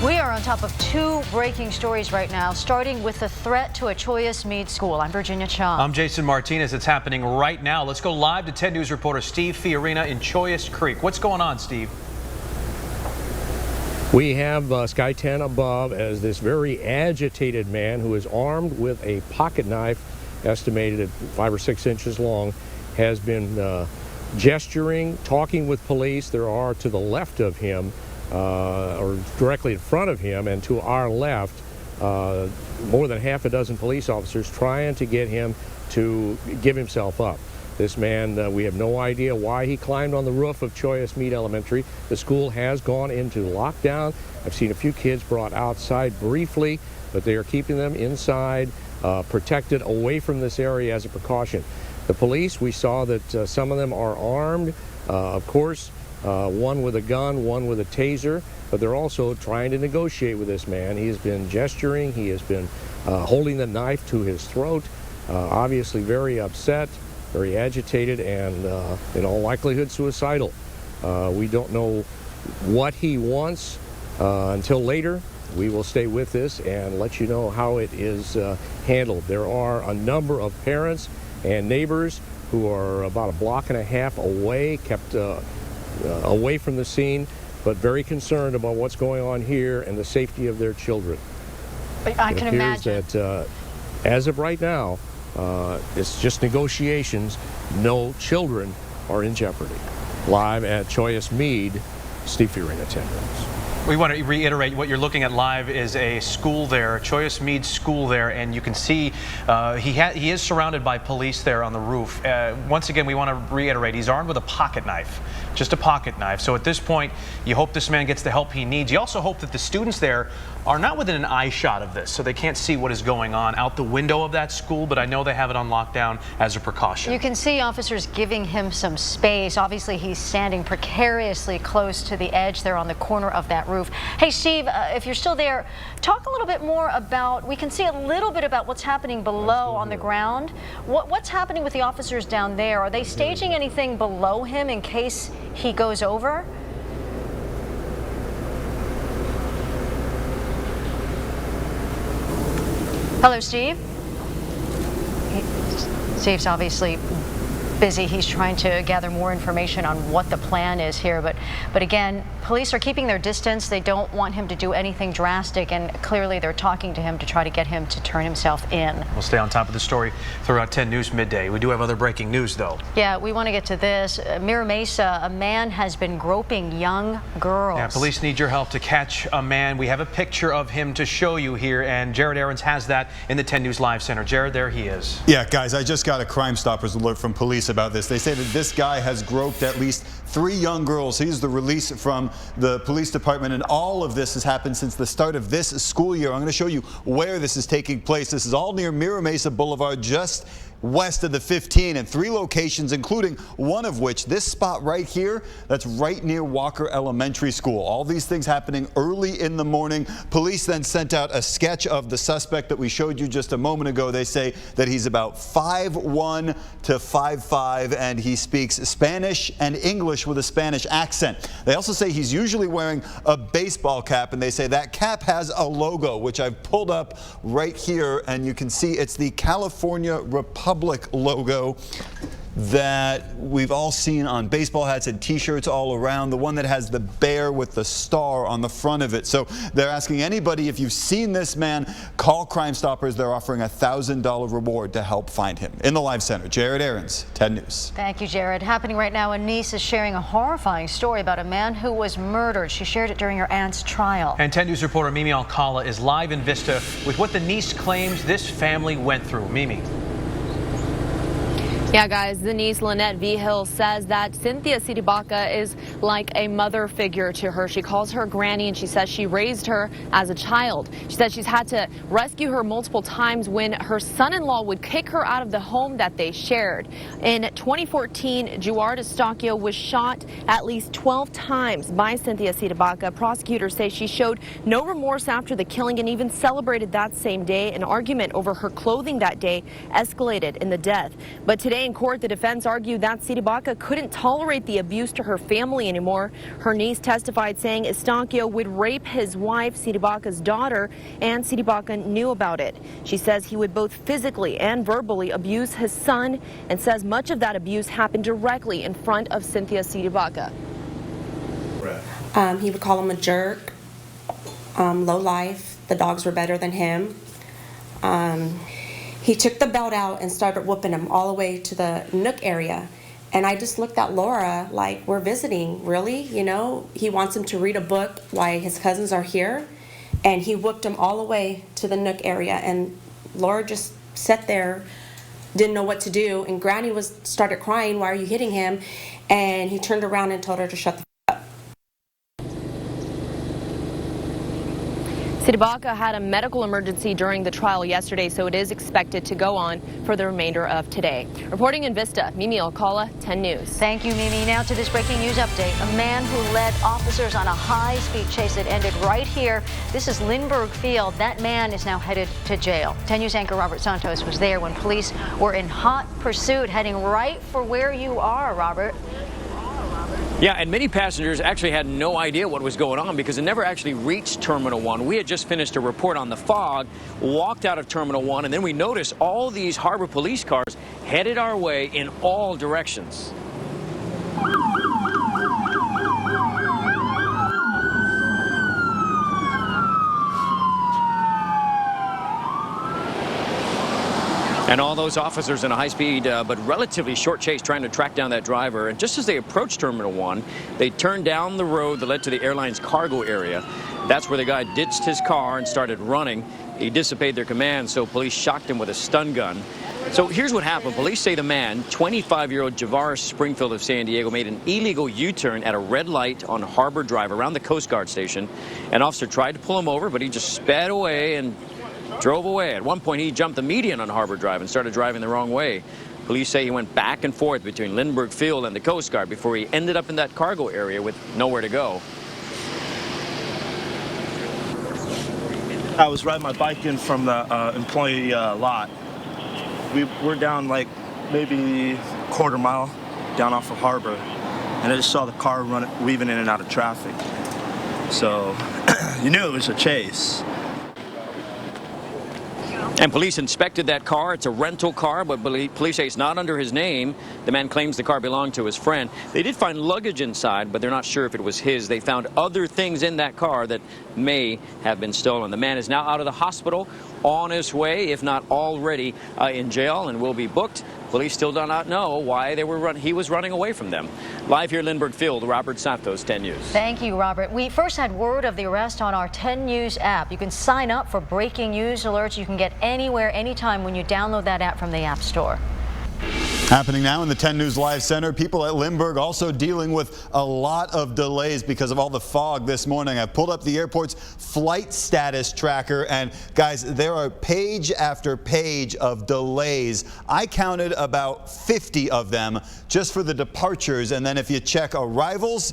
We are on top of two breaking stories right now, starting with the threat to a Joyner Mead school. I'm Virginia Chung. I'm Jason Martinez. It's happening right now. Let's go live to 10 News reporter Steve Fiorina in Joyner Creek. What's going on, Steve? We have Sky 10 above as this very agitated man who is armed with a pocket knife, estimated at 5 or 6 inches long, has been gesturing, talking with police. There are to the left of him, or directly in front of him, and to our left, more than half a dozen police officers trying to get him to give himself up. This man, we have no idea why he climbed on the roof of Joyner Mead Elementary. The school has gone into lockdown. I've seen a few kids brought outside briefly, but they are keeping them inside, protected away from this area as a precaution. The police, we saw that some of them are armed, of course, one with a gun, one with a taser, but they're also trying to negotiate with this man. He has been gesturing, he has been holding the knife to his throat, obviously very upset, very agitated, and in all likelihood suicidal. We don't know what he wants until later. We will stay with this and let you know how it is handled. There are a number of parents and neighbors who are about a block and a half away, kept away from the scene, but very concerned about what's going on here and the safety of their children. I can imagine. It appears that as of right now, it's just negotiations. No children are in jeopardy. Live at Joyner Mead, Steve Fiorina, 10 News. We want to reiterate what you're looking at live is a school there, Joyner Mead School there, and you can see he is surrounded by police there on the roof. Once again, we want to reiterate, he's armed with a pocket knife, just a pocket knife. So at this point, you hope this man gets the help he needs. You also hope that the students there are not within an eye shot of this, so they can't see what is going on out the window of that school, but I know they have it on lockdown as a precaution. You can see officers giving him some space. Obviously, he's standing precariously close to the edge there on the corner of that roof. Hey, Steve, if you're still there, talk a little bit more about, we can see a little bit about what's happening below on the ground. What's happening with the officers down there? Are they staging anything below him in case he goes over? Hello, Steve. Steve's obviously busy. He's trying to gather more information on what the plan is here. But again, police are keeping their distance. They don't want him to do anything drastic, and clearly they're talking to him to try to get him to turn himself in. We'll stay on top of the story throughout 10 News midday. We do have other breaking news, though. Yeah, we want to get to this. Mira Mesa, a man has been groping young girls. Yeah, police need your help to catch a man. We have a picture of him to show you here, and Jared Aarons has that in the 10 News Live Center. Jared, there he is. Yeah, guys, I just got a Crime Stoppers alert from police about this. They say that this guy has groped at least 3 young girls. He's the release from the police department, and all of this has happened since the start of this school year. I'm going to show you where this is taking place. This is all near Mira Mesa Boulevard, just west of the 15, and 3 locations, including one of which, this spot right here, that's right near Walker Elementary School. All these things happening early in the morning. Police then sent out a sketch of the suspect that we showed you just a moment ago. They say that he's about 5'1" to 5'5", and he speaks Spanish and English with a Spanish accent. They also say he's usually wearing a baseball cap, and they say that cap has a logo, which I've pulled up right here, and you can see it's the California Republic logo that we've all seen on baseball hats and t-shirts all around, the one that has the bear with the star on the front of it. So they're asking anybody, if you've seen this man, call Crime Stoppers. They're offering a $1,000 reward to help find him. In the Live Center, Jared Aarons, 10 News. Thank you, Jared. Happening right now, a niece is sharing a horrifying story about a man who was murdered. She shared it during her aunt's trial. And 10 News reporter Mimi Alcala is live in Vista with what the niece claims this family went through. Mimi. Yeah, guys, the niece, Lynette Vigil, says that Cynthia C de Baca is like a mother figure to her. She calls her granny, and she says she raised her as a child. She said she's had to rescue her multiple times when her son-in-law would kick her out of the home that they shared. In 2014, Juarez Stocchio was shot at least 12 times by Cynthia C de Baca. Prosecutors say she showed no remorse after the killing and even celebrated that same day. An argument over her clothing that day escalated in the death. But today, Today in court, the defense argued that C de Baca couldn't tolerate the abuse to her family anymore. Her niece testified saying Estacio would rape his wife, C de Baca's daughter, and C de Baca knew about it. She says he would both physically and verbally abuse his son, and says much of that abuse happened directly in front of Cynthia C de Baca. He would call him a jerk, low life. The dogs were better than him. He took the belt out and started whooping him all the way to the nook area. And I just looked at Laura like, we're visiting, really? You know, he wants him to read a book while his cousins are here. And he whooped him all the way to the nook area. And Laura just sat there, didn't know what to do. And Granny started crying, why are you hitting him? And he turned around and told her to shut the up. C de Baca had a medical emergency during the trial yesterday, so it is expected to go on for the remainder of today. Reporting in Vista, Mimi Alcala, 10 News. Thank you, Mimi. Now to this breaking news update. A man who led officers on a high-speed chase that ended right here. This is Lindbergh Field. That man is now headed to jail. 10 News anchor Robert Santos was there when police were in hot pursuit, heading right for where you are, Robert. Yeah, and many passengers actually had no idea what was going on because it never actually reached Terminal 1. We had just finished a report on the fog, walked out of Terminal 1, and then we noticed all these Harbor police cars headed our way in all directions. And all those officers in a high-speed but relatively short chase trying to track down that driver. And just as they approached Terminal 1, they turned down the road that led to the airline's cargo area. That's where the guy ditched his car and started running. He disobeyed their command, so police shocked him with a stun gun. So here's what happened. Police say the man, 25-year-old Javaris Springfield of San Diego, made an illegal U-turn at a red light on Harbor Drive around the Coast Guard station. An officer tried to pull him over, but he just sped away and drove away. At one point, he jumped the median on Harbor Drive and started driving the wrong way. Police say he went back and forth between Lindbergh Field and the Coast Guard before he ended up in that cargo area with nowhere to go. I was riding my bike in from the employee lot. We're down like maybe a quarter mile down off of Harbor, and I just saw the car weaving in and out of traffic. So you knew it was a chase. And police inspected that car. It's a rental car, but police say it's not under his name. The man claims the car belonged to his friend. They did find luggage inside, but they're not sure if it was his. They found other things in that car that may have been stolen. The man is now out of the hospital, on his way, if not already in jail, and will be booked. Police still do not know why he was running away from them. Live here, Lindbergh Field, Robert Santos, 10 News. Thank you, Robert. We first had word of the arrest on our 10 News app. You can sign up for breaking news alerts you can get anywhere, anytime when you download that app from the App Store. Happening now in the 10 News Live Center. People at Lindbergh also dealing with a lot of delays because of all the fog this morning. I pulled up the airport's flight status tracker, and guys, there are page after page of delays. I counted about 50 of them just for the departures, and then if you check arrivals,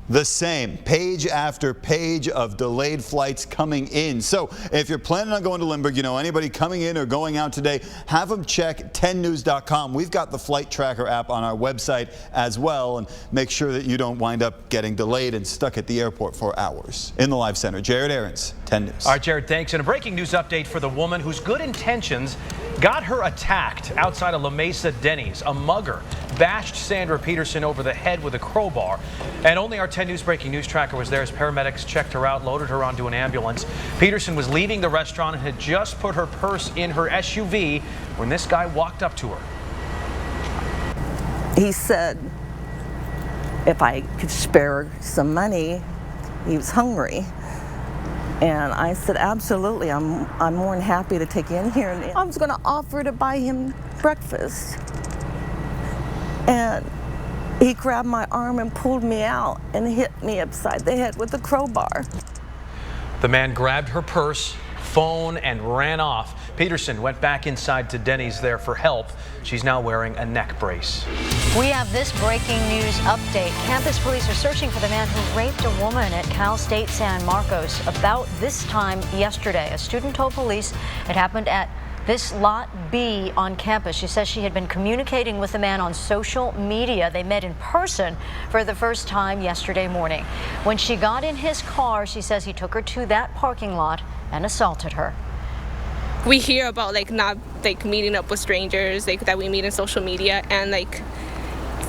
the same, page after page of delayed flights coming in. So if you're planning on going to Lindbergh, you know, anybody coming in or going out today, have them check 10news.com. We've got the flight tracker app on our website as well, and make sure that you don't wind up getting delayed and stuck at the airport for hours. In the Live Center, Jared Aarons, 10 News. All right, Jared, thanks. And a breaking news update for the woman whose good intentions got her attacked outside of La Mesa Denny's. A mugger bashed Sandra Peterson over the head with a crowbar, and only our 10 News breaking news tracker was there as paramedics checked her out, loaded her onto an ambulance. Peterson was leaving the restaurant and had just put her purse in her SUV when this guy walked up to her. He said if I could spare some money, he was hungry. And I said, absolutely, I'm more than happy to take you in here. And I was going to offer to buy him breakfast. And he grabbed my arm and pulled me out and hit me upside the head with a crowbar. The man grabbed her purse, phone, and ran off. Peterson went back inside to Denny's there for help. She's now wearing a neck brace. We have this breaking news update. Campus police are searching for the man who raped a woman at Cal State San Marcos about this time yesterday. A student told police it happened at this Lot B on campus. She says she had been communicating with the man on social media. They met in person for the first time yesterday morning. When she got in his car, she says he took her to that parking lot and assaulted her. We hear about not meeting up with strangers that we meet in social media, and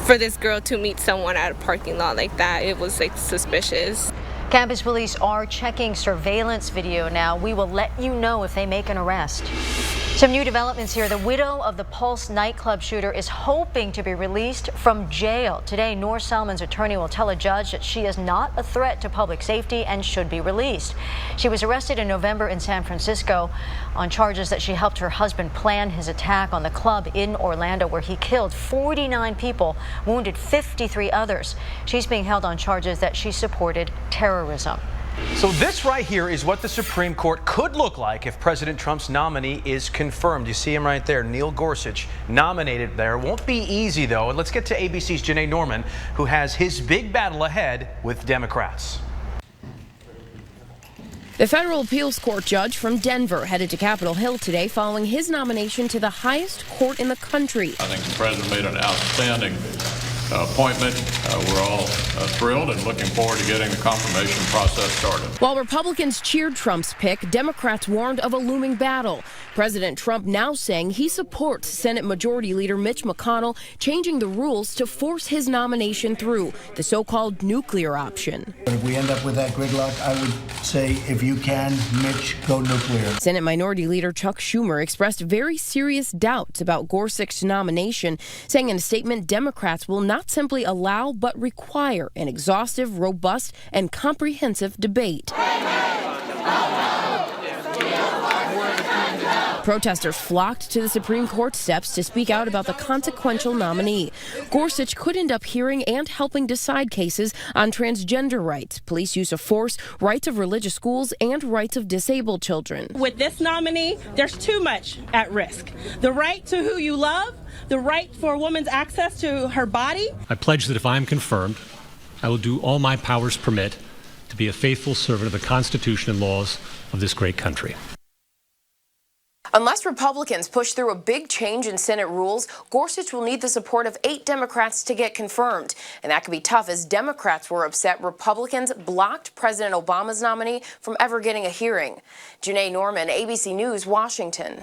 for this girl to meet someone at a parking lot like that, it was suspicious. Campus police are checking surveillance video now. We will let you know if they make an arrest. Some new developments here. The widow of the Pulse nightclub shooter is hoping to be released from jail. Today, Noor Salman's attorney will tell a judge that she is not a threat to public safety and should be released. She was arrested in November in San Francisco on charges that she helped her husband plan his attack on the club in Orlando, where he killed 49 people, wounded 53 others. She's being held on charges that she supported terrorism. So this right here is what the Supreme Court could look like if President Trump's nominee is confirmed. You see him right there, Neil Gorsuch, nominated there. Won't be easy, though. And let's get to ABC's Janae Norman, who has his big battle ahead with Democrats. The federal appeals court judge from Denver headed to Capitol Hill today following his nomination to the highest court in the country. I think the president made an outstanding appointment. We're all thrilled and looking forward to getting the confirmation process started. While Republicans cheered Trump's pick, Democrats warned of a looming battle. President Trump now saying he supports Senate Majority Leader Mitch McConnell changing the rules to force his nomination through, the so-called nuclear option. If we end up with that gridlock, I would say, if you can, Mitch, go nuclear. Senate Minority Leader Chuck Schumer expressed very serious doubts about Gorsuch's nomination, saying in a statement Democrats will not simply allow but require an exhaustive, robust, and comprehensive debate. Protesters flocked to the Supreme Court steps to speak out about the consequential nominee. Gorsuch could end up hearing and helping decide cases on transgender rights, police use of force, rights of religious schools, and rights of disabled children. With this nominee, there's too much at risk. The right to who you love, the right for a woman's access to her body. I pledge that if I am confirmed, I will do all my powers permit to be a faithful servant of the Constitution and laws of this great country. Unless Republicans push through a big change in Senate rules, Gorsuch will need the support of 8 Democrats to get confirmed. And that could be tough, as Democrats were upset Republicans blocked President Obama's nominee from ever getting a hearing. Janae Norman, ABC News, Washington.